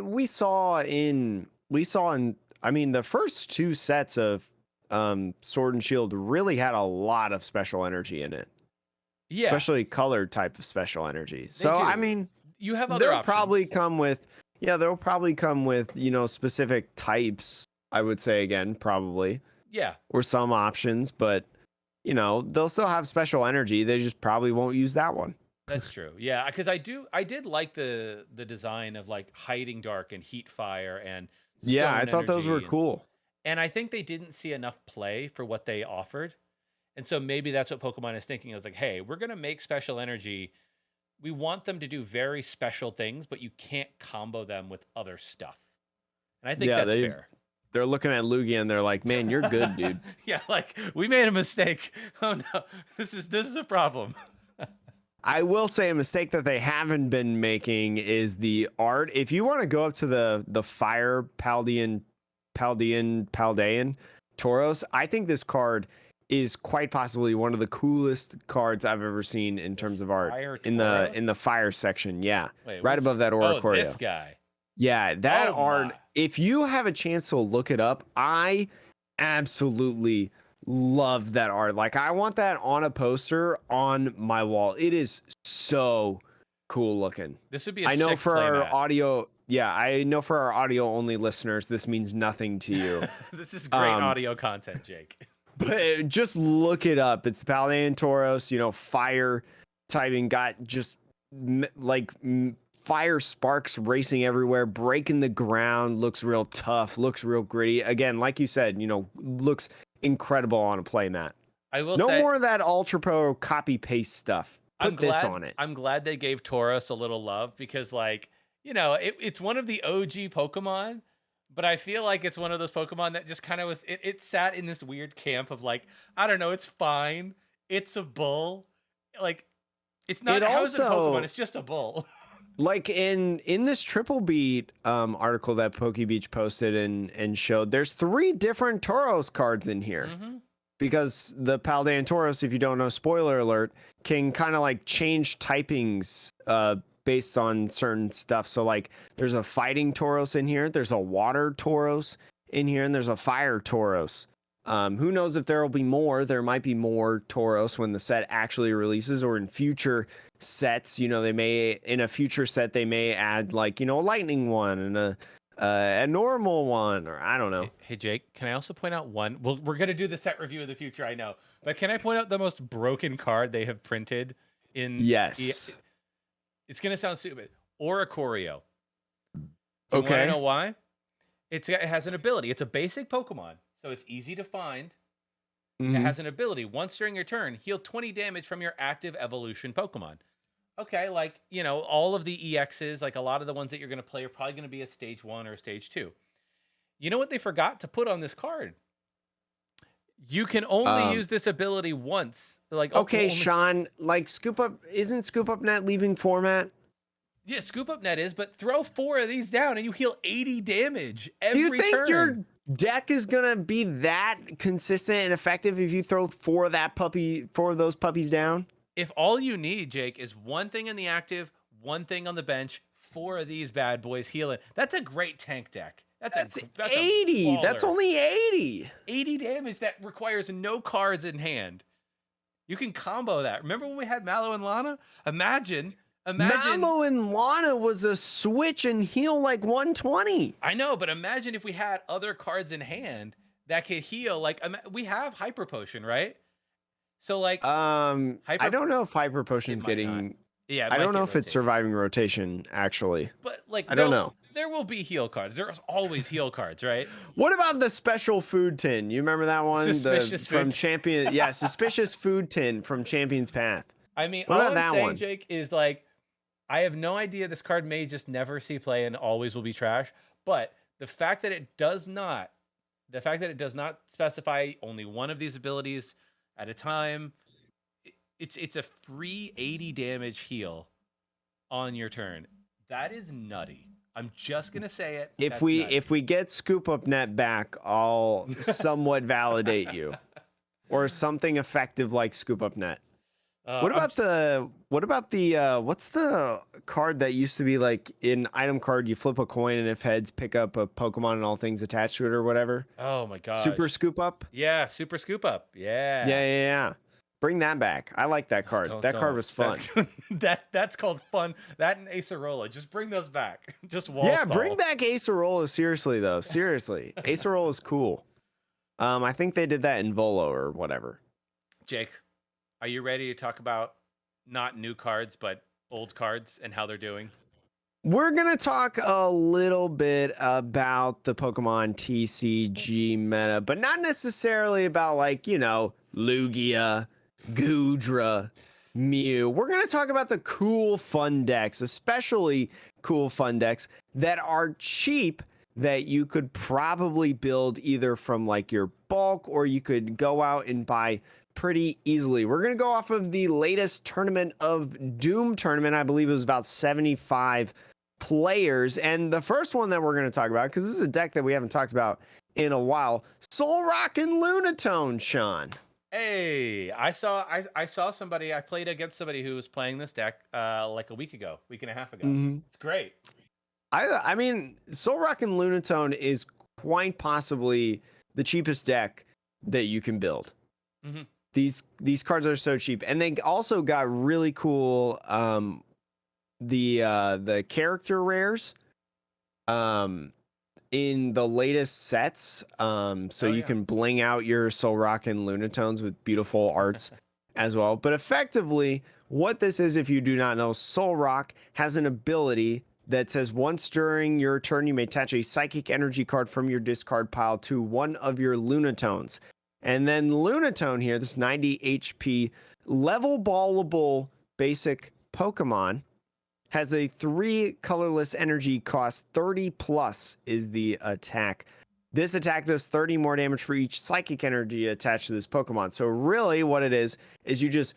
I mean, the first two sets of Sword and Shield really had a lot of special energy in it, Yeah, especially colored type of special energy. they So, I do. mean, You have other they'll probably options. come with, yeah, they'll probably come with, specific types, I would say again, probably, Yeah, or some options, but, they'll still have special energy. They just probably won't use that one. that's true. Yeah, because I did like the design of like Hiding Dark and Heat Fire and Yeah, I Stone thought those were Energy, cool. and I think they didn't see enough play for what they offered. And so maybe that's what Pokemon is thinking is like, hey, we're going to make special energy. We want them to do very special things, but you can't combo them with other stuff. And I think Yeah, that's fair. they're looking at Lugia and they're like, "Man, you're good, dude." Yeah, like we made a mistake. Oh no, this is a problem. I will say a mistake that they haven't been making is the art. If you want to go up to the Fire Paldean Tauros, I think this card is quite possibly one of the coolest cards I've ever seen in terms of art Fire in the Tauros? fire section. Yeah, Wait, right above that oh, Oricorio. this guy. Yeah, that Oh art. my. If you have a chance to look it up, I absolutely love that art. Like, I want that on a poster on my wall. It is so cool looking. This would be a I know sick for our playmat. audio, yeah, I know for our audio only listeners, this means nothing to you. This is great audio content, Jake. But just look it up. It's the Paldean Tauros, you know, fire typing, got just fire sparks racing everywhere, breaking the ground, looks real tough, looks real gritty. Again, like you said, you know, looks incredible on a playmat. I will no say, more of that Ultra Pro copy paste stuff. Put this on it. I'm glad they gave Tauros a little love because, like, you know, it's one of the OG Pokemon, but I feel like it's one of those Pokemon that just kind of was, it sat in this weird camp of like, I don't know, it's fine. It's a bull. Like, it's not, how is it a Pokemon? It's just a bull. Like in this Triple Beat article that PokeBeach posted and showed, there's 3 different Tauros cards in here. Because the Paldean Tauros, if you don't know, spoiler alert, can kind of like change typings based on certain stuff. So like there's a fighting Tauros in here, there's a water Tauros in here, and there's a fire Tauros. Who knows if there will be more? There might be more Tauros when the set actually releases, or in future sets. You know, they may, in a future set, they may add like, you know, a lightning one and a normal one, or I don't know. Hey Jake, can I also point out one? Well, we're gonna do the set review of the future, I know, but can I point out the most broken card they have printed in? Yes. It's gonna sound stupid. Oricorio. Do you Okay. want to know why? It has an ability. It's a basic Pokemon, so it's easy to find. It has an ability. Once during your turn, heal 20 damage from your active evolution Pokemon. Okay, like, you know, all of the EXs, like a lot of the ones that you're going to play are probably going to be a stage 1 or a stage 2. You know what they forgot to put on this card? You can only use this ability once. Like, okay, Sean, like isn't Scoop Up Net leaving format? Yeah, Scoop Up Net is, but throw 4 of these down and you heal 80 damage every turn. Do you think your deck is gonna be that consistent and effective if you throw 4 of those puppies down? If all you need, Jake, is 1 thing in the active, 1 thing on the bench, 4 of these bad boys healing, that's a great tank deck. That's 80. That's only 80. 80 damage that requires no cards in hand. You can combo that. Remember when we had Mallow and Lana? Imagine. Mallow and Lana was a switch and heal like 120. I know, but imagine if we had other cards in hand that could heal. Like, we have Hyper Potion, right? So like, I don't know if Hyper Potion's getting. Yeah, I don't know if it's surviving rotation actually. But like, I don't know. There will be heal cards. There's always heal cards, right? What about the special food tin? You remember that one? Suspicious food from Champion. Yeah, suspicious food tin from Champion's Path. I mean, what all about I'm that saying, one? Jake, is like, I have no idea. This card may just never see play and always will be trash. But the fact that it does not specify only one of these abilities at a time, it's a free 80 damage heal on your turn. That is nutty. I'm just gonna say it. If we get Scoop Up Net back, I'll somewhat validate you, or something effective like Scoop Up Net. What about what's the card that used to be like in item card? You flip a coin and if heads, pick up a Pokemon and all things attached to it or whatever. Oh my god! Super Scoop Up. Yeah, Super Scoop Up. Yeah. Yeah. Bring that back. I like that card. That card was fun. That's called fun. That and Acerola. Just bring those back. Just wall Yeah, stall. bring back Acerola. Seriously though. Seriously, Acerola is cool. I think they did that in Volo or whatever. Jake, are you ready to talk about not new cards but old cards and how they're doing? We're going to talk a little bit about the Pokemon TCG meta, but not necessarily about like, you know, Lugia, Goodra, Mew. We're going to talk about the cool fun decks, especially cool fun decks that are cheap that you could probably build either from like your bulk or you could go out and buy pretty easily. We're going to go off of the latest Tournament of Doom tournament. I believe it was about 75 players. And the first one that we're going to talk about, because this is a deck that we haven't talked about in a while, Soul Rock and Lunatone, Sean. Hey, I saw somebody. I played against somebody who was playing this deck like a week and a half ago. Hmm. It's great. I mean, Soul Rock and Lunatone is quite possibly the cheapest deck that you can build. Hmm. These cards are so cheap, and they also got really cool the character rares in the latest sets. So Oh you yeah. can bling out your Soul Rock and Lunatones with beautiful arts as well. But effectively, what this is, if you do not know, Soul Rock has an ability that says once during your turn, you may attach a psychic energy card from your discard pile to one of your Lunatones. And then Lunatone here, this 90 HP level ballable basic Pokemon, has a 3 colorless energy cost. 30 plus is the attack. This attack does 30 more damage for each psychic energy attached to this Pokemon. So really what it is you just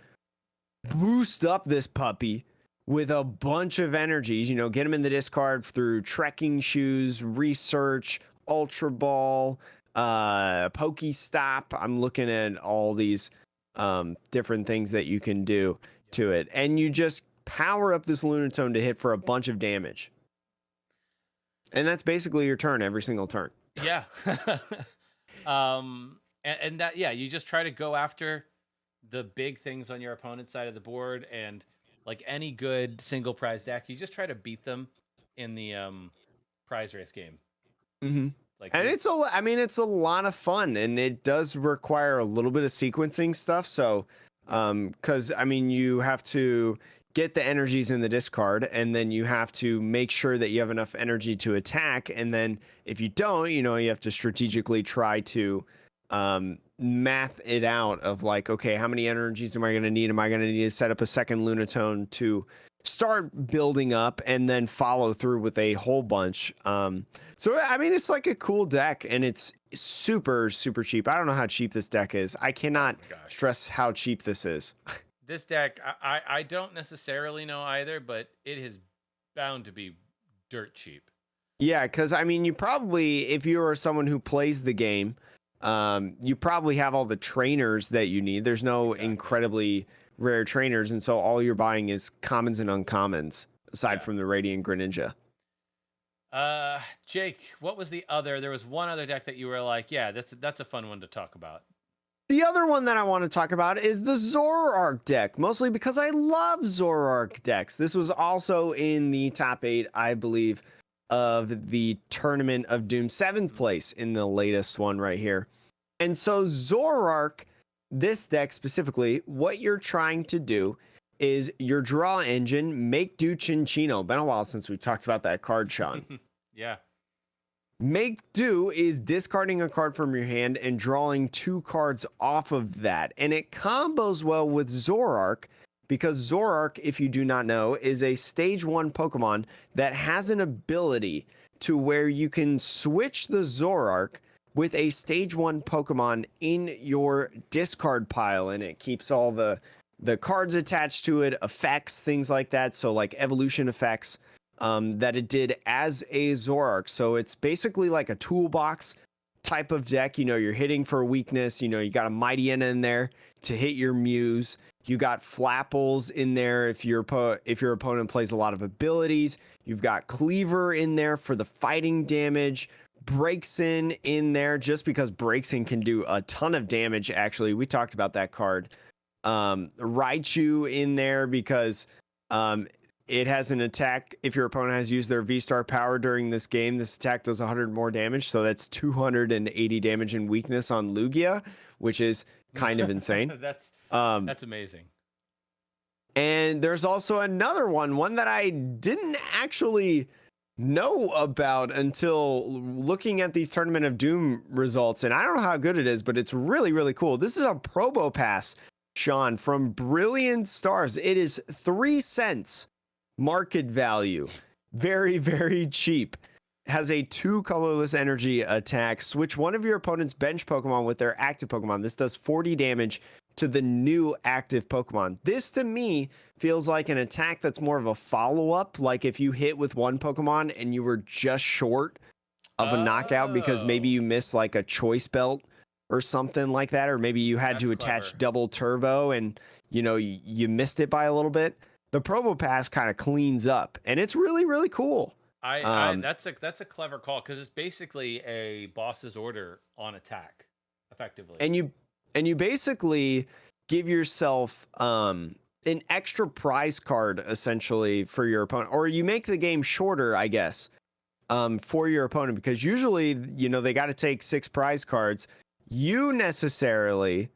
boost up this puppy with a bunch of energies, you know, get him in the discard through trekking shoes, research, ultra ball, Pokestop. I'm looking at all these different things that you can do to it, and you just power up this Lunatone to hit for a bunch of damage. And that's basically your turn every single turn. Yeah. And that, yeah, you just try to go after the big things on your opponent's side of the board, and like any good single prize deck, you just try to beat them in the prize race game. Mm-hmm. Like And you, I mean, it's a lot of fun, and it does require a little bit of sequencing stuff. So, because I mean, you have to get the energies in the discard, and then you have to make sure that you have enough energy to attack. And then if you don't, you know, you have to strategically try to math it out of like, okay, how many energies am I going to need? Am I going to need to set up a second Lunatone to start building up and then follow through with a whole bunch? So, I mean, it's like a cool deck, and it's super, super cheap. I don't know how cheap this deck is. I oh cannot my gosh, stress how cheap this is. this deck, I don't necessarily know either, but it is bound to be dirt cheap. Yeah, because I mean, you probably, if you are someone who plays the game, you probably have all the trainers that you need. There's no Exactly. incredibly rare trainers, and so all you're buying is commons and uncommons, aside Yeah. from the Radiant Greninja. Jake, what was the other? There was one other deck that you were like, yeah, that's a fun one to talk about. The other one that I want to talk about is the Zoroark deck, mostly because I love Zoroark decks. This was also in the top 8, I believe, of the Tournament of Doom, 7th place in the latest one right here. And so Zoroark, this deck specifically, what you're trying to do is your draw engine, make do Chinchino. Been a while since we talked about that card, Sean. Yeah. Make do is discarding a card from your hand and drawing 2 cards off of that. And it combos well with Zoroark, because Zoroark, if you do not know, is a stage 1 Pokemon that has an ability to where you can switch the Zoroark with a stage 1 Pokemon in your discard pile, and it keeps all the cards attached to it, effects, things like that. So like evolution effects that it did as a Zoroark. So it's basically like a toolbox type of deck. You know, you're hitting for a weakness. You know, you got a Mightyena in there to hit your Muse. You got Flapples in there if your opponent plays a lot of abilities. You've got Cleaver in there for the fighting damage. Breaksin in there just because Breaksin can do a ton of damage. Actually, we talked about that card. Raichu in there because it has an attack. If your opponent has used their V-Star power during this game, this attack does 100 more damage. So that's 280 damage and weakness on Lugia, which is kind of insane. That's amazing. And there's also another one that I didn't actually know about until looking at these Tournament of Doom results. And I don't know how good it is, but it's really, really cool. This is a Probo Pass, Sean, from Brilliant Stars. It is 3 cents market value. Very, very cheap. Has a 2 colorless energy attack. Switch one of your opponent's bench Pokemon with their active Pokemon. This does 40 damage to the new active Pokemon. This to me feels like an attack that's more of a follow-up. Like if you hit with one Pokemon and you were just short of a knockout because maybe you missed like a choice belt or something like that, or maybe you had That's to clever. attach double turbo and you missed it by a little bit. The Probo Pass kind of cleans up, and it's really really cool. Um, That's a clever call because it's basically a boss's order on attack, effectively. and you basically give yourself an extra prize card essentially for your opponent, or you make the game shorter, I guess, for your opponent, because usually they got to take 6 prize cards. You necessarily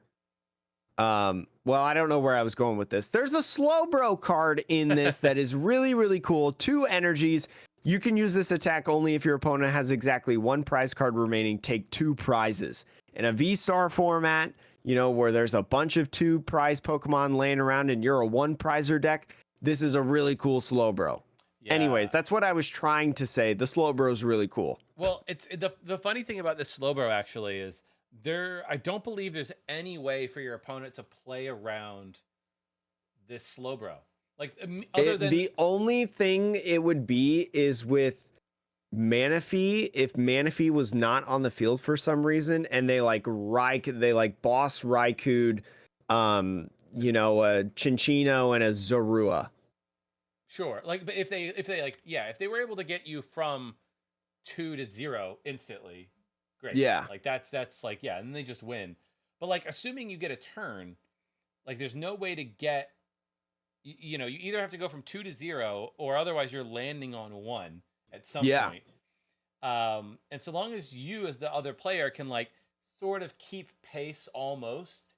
well, I don't know where I was going with this. There's a slow bro card in this that is really really cool. 2 energies. You can use this attack only if your opponent has exactly 1 prize card remaining. Take 2 prizes. In a V-Star format, where there's a bunch of 2 prize Pokemon laying around and you're a 1 prizer deck, this is a really cool slow bro. Yeah. Anyways, that's what I was trying to say. The slow bro is really cool. Well, it's the funny thing about this Slowbro actually is I don't believe there's any way for your opponent to play around this Slowbro. Like other than The only thing it would be is with Manaphy. If Manaphy was not on the field for some reason and they like boss Raikou'd, a Chinchino and a Zorua. sure, like, but if they were able to get you from 2 to 0 instantly, great. Yeah. Like that's like, yeah, and they just win. But like assuming you get a turn, like there's no way to get you either have to go from 2 to 0 or otherwise you're landing on 1 at some point. And so long as you as the other player can like sort of keep pace almost,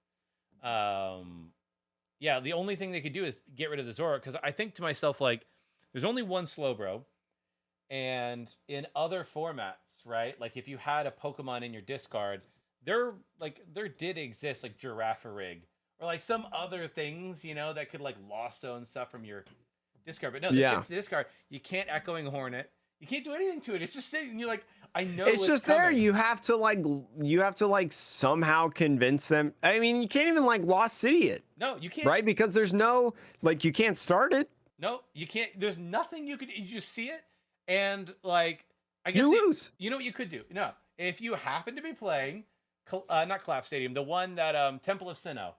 yeah, the only thing they could do is get rid of the Zora, because I think to myself, like, there's only one Slowbro, and in other formats, right? Like if you had a Pokemon in your discard, there did exist like Girafarig or like some other things, that could like Lost Zone stuff from your discard. But no, this hits the discard. You can't Echoing Hornet. You can't do anything to it. It's just sitting. You're like, I know It's just coming. there. You have to like somehow convince them. I mean, you can't even like Lost City it. No, you can't. Right? Because there's no you can't start it. No, you can't. There's nothing you could. You just see it, and like I guess you lose. You know what you could do? No, if you happen to be playing, not Collapse Stadium, the one that Temple of Sinnoh.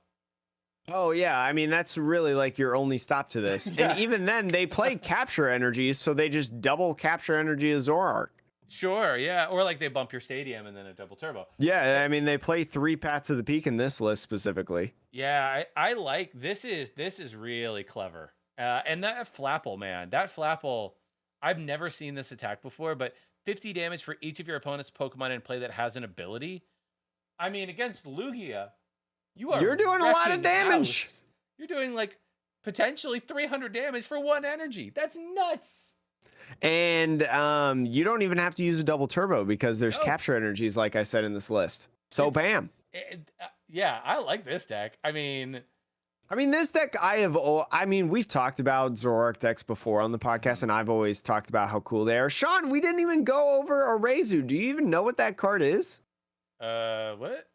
Oh yeah, I mean that's really like your only stop to this. Yeah. And even then they play capture energies, so they just double capture energy as Zoroark. Sure, yeah. Or like they bump your stadium and then a double turbo. Yeah, I mean they play 3 Pats of the Peak in this list specifically. Yeah, I like this is really clever. And that Flapple, man. That Flapple, I've never seen this attack before, but 50 damage for each of your opponent's Pokemon in play that has an ability. I mean, against Lugia, you're doing a lot of damage. House. You're doing like potentially 300 damage for 1 energy. That's nuts. And you don't even have to use a double turbo because there's capture energies, like I said in this list. So bam. Yeah, I like this deck. I mean, this deck we've talked about Zoroark decks before on the podcast, and I've always talked about how cool they are. Sean, we didn't even go over Arazu. Do you even know what that card is? What?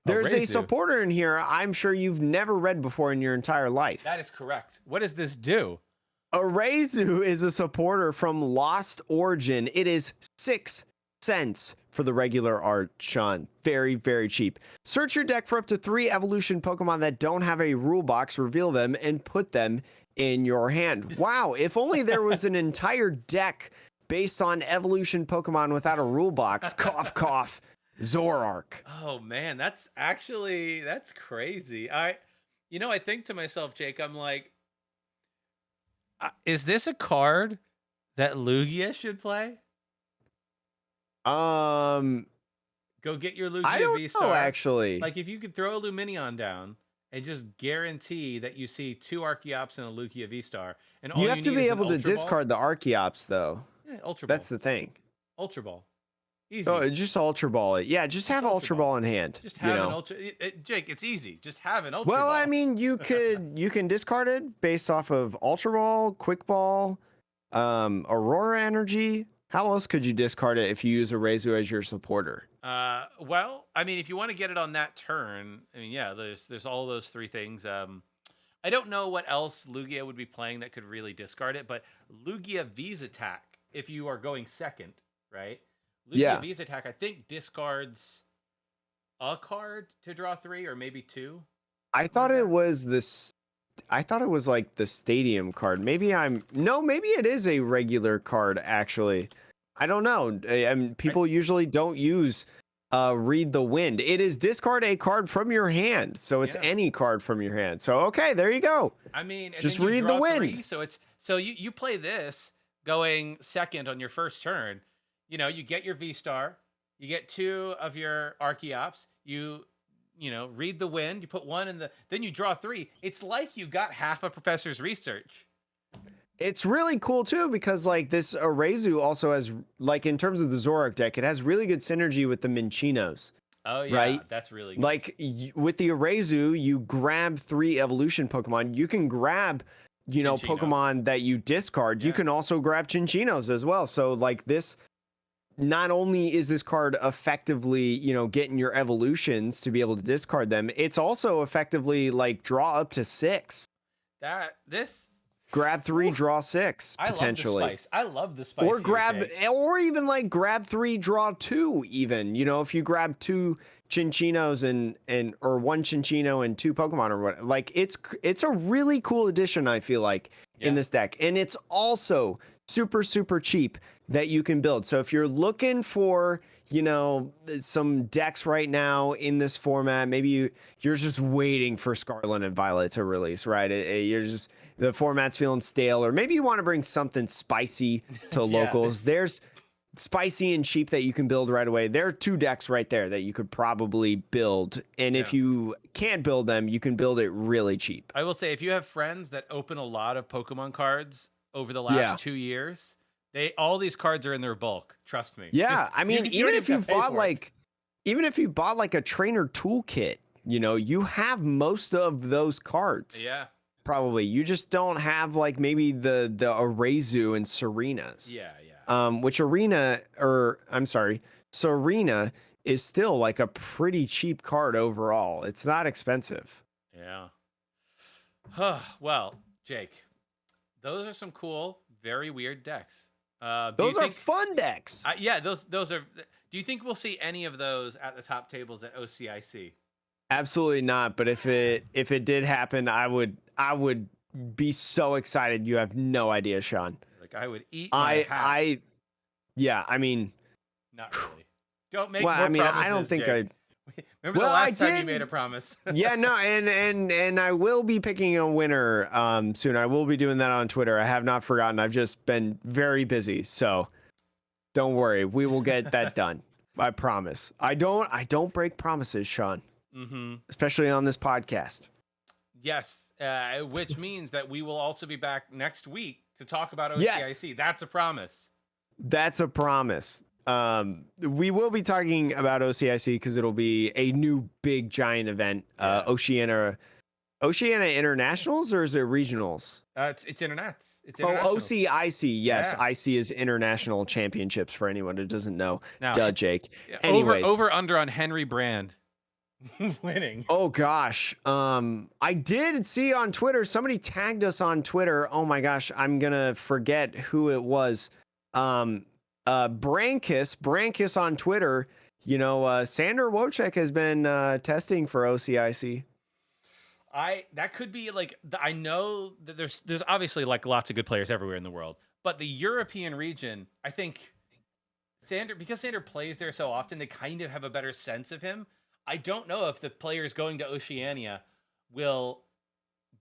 There's a supporter in here I'm sure you've never read before in your entire life. That is correct. What does this do? Arazu is a supporter from Lost Origin. It is 6 cents for the regular art, Sean. Very, very cheap. Search your deck for up to 3 evolution Pokemon that don't have a rule box, reveal them, and put them in your hand. Wow, if only there was an entire deck based on evolution Pokemon without a rule box. Cough, cough. Zoroark. Oh man, that's crazy. I think to myself, Jake, I'm like, is this a card that Lugia should play? Go get your Lugia I don't V-Star. know, actually. Like if you could throw a Luminion down and just guarantee that you see 2 Archeops and a Lugia V-Star, and all you have to need be is an able to Ultra Ball. discard the Archeops though. Yeah, Ultra Ball. That's the thing. Ultra Ball. Easy. Oh, just Ultra Ball it. Yeah, just have Ultra Ball in hand. Just have an Ultra. Jake, it's easy. Just have an Ultra Well, Ball. I mean, you can discard it based off of Ultra Ball, Quick Ball, Aurora Energy. How else could you discard it if you use Arazu as your supporter? Well, I mean, if you want to get it on that turn, I mean, yeah, there's all those 3 things. I don't know what else Lugia would be playing that could really discard it, but Lugia V's attack, if you are going second, right? Lugia V's attack, I think, discards a card to draw 3 or maybe 2. I thought it was this. I thought it was like the stadium card. Maybe maybe it is a regular card actually. I don't know. People usually don't use read the wind. It is discard a card from your hand. So it's any card from your hand. So okay, there you go. I mean, and just then you read draw the wind. 3, so you play this going second on your first turn. You know, you get your V-Star, you get 2 of your Archeops, you read the wind, you put 1 in then you draw 3. It's like you got half a professor's research. It's really cool too because like this Arezu also has, like, in terms of the Zoroark deck, it has really good synergy with the Minchinos. Oh yeah, right? That's really good. Like with the Arezu, you grab 3 evolution Pokemon. You can grab, Pokemon that you discard. You can also grab Chinchinos as well. So like this, not only is this card effectively, getting your evolutions to be able to discard them, it's also effectively like draw up to 6. Grab 3, draw 6 potentially. I love the spice. Or even like grab 3, draw 2. Even if you grab 2 Chinchinos or 1 Chinchino and 2 Pokemon or what, like it's a really cool addition. I feel like in this deck, and it's also super cheap that you can build. So if you're looking for some decks right now in this format, maybe you're just waiting for Scarlet and Violet to release, right? The format's feeling stale, or maybe you want to bring something spicy to locals. There's spicy and cheap that you can build right away. There are 2 decks right there that you could probably build, and if you can't build them, you can build it really cheap. I will say, if you have friends that open a lot of Pokemon cards over the last 2 years, all these cards are in their bulk. Trust me. Yeah, I mean, even if you bought like a trainer toolkit, you have most of those cards. Yeah. Probably. You just don't have like maybe the Arezu and Serenas. Yeah. Which Serena is still like a pretty cheap card overall. It's not expensive. Yeah. Well, Jake, those are some cool, very weird decks. Those are fun decks. Those are. Do you think we'll see any of those at the top tables at OCIC? Absolutely not. But if it did happen, I would be so excited. You have no idea, Sean. Like I would eat my hat. I mean, not really. Don't make more promises, I don't think Jake. Remember the last time you made a promise? Yeah, no, and I will be picking a winner soon. I will be doing that on Twitter. I have not forgotten. I've just been very busy, so don't worry. We will get that done. I promise. I don't break promises, Sean. Mm-hmm. Especially on this podcast. Yes, which means that we will also be back next week to talk about OCIC. Yes. That's a promise. That's a promise. We will be talking about OCIC because it'll be a new big giant event. Oceania Internationals, or is it regionals? It's international. OCIC. Yes, IC is International Championships for anyone who doesn't know. Now, Jake. Anyways, over under on Henry Brand winning. Oh gosh. I did see on Twitter, somebody tagged us on Twitter. Oh my gosh, I'm gonna forget who it was. Brankus on Twitter. Sander Wojcik has been testing for OCIC. That could be like, I know that there's obviously like lots of good players everywhere in the world, but the European region, I think because Sander plays there so often, they kind of have a better sense of him. I don't know if the players going to Oceania will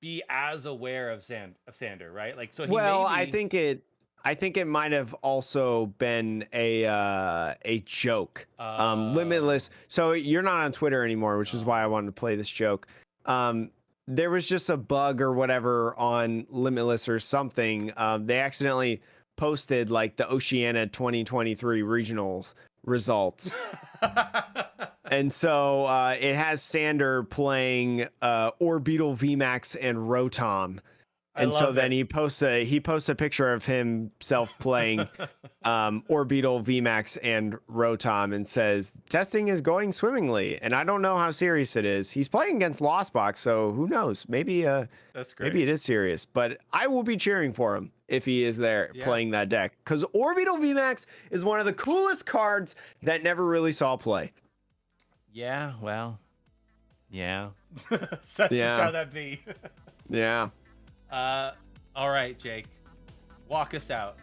be as aware of Sander, right? Like, so I think it might have also been a joke. Limitless. So you're not on Twitter anymore, which is why I wanted to play this joke. There was just a bug or whatever on Limitless or something. They accidentally posted like the Oceania 2023 regionals results. And so it has Sander playing Orbeetle VMAX and Rotom. And so then he posts a picture of himself playing Orbeetle VMAX and Rotom and says, testing is going swimmingly. And I don't know how serious it is. He's playing against Lostbox, so who knows? Maybe that's great. Maybe it is serious. But I will be cheering for him if he is there playing that deck. Because Orbeetle VMAX is one of the coolest cards that never really saw play. Yeah, well, yeah. Such Yeah. just how that be. Yeah. All right, Jake. Walk us out.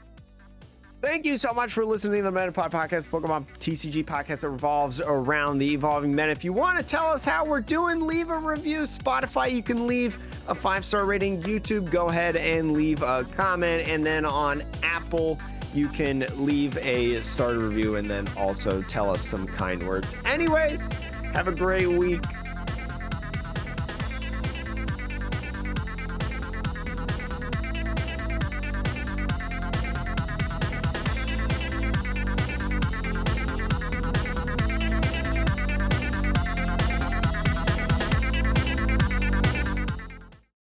Thank you so much for listening to the Metapod Podcast, Pokemon TCG podcast that revolves around the evolving meta. If you want to tell us how we're doing, leave a review. Spotify, you can leave a 5-star rating. YouTube, go ahead and leave a comment. And then on Apple, you can leave a star review and then also tell us some kind words. Anyways, have a great week.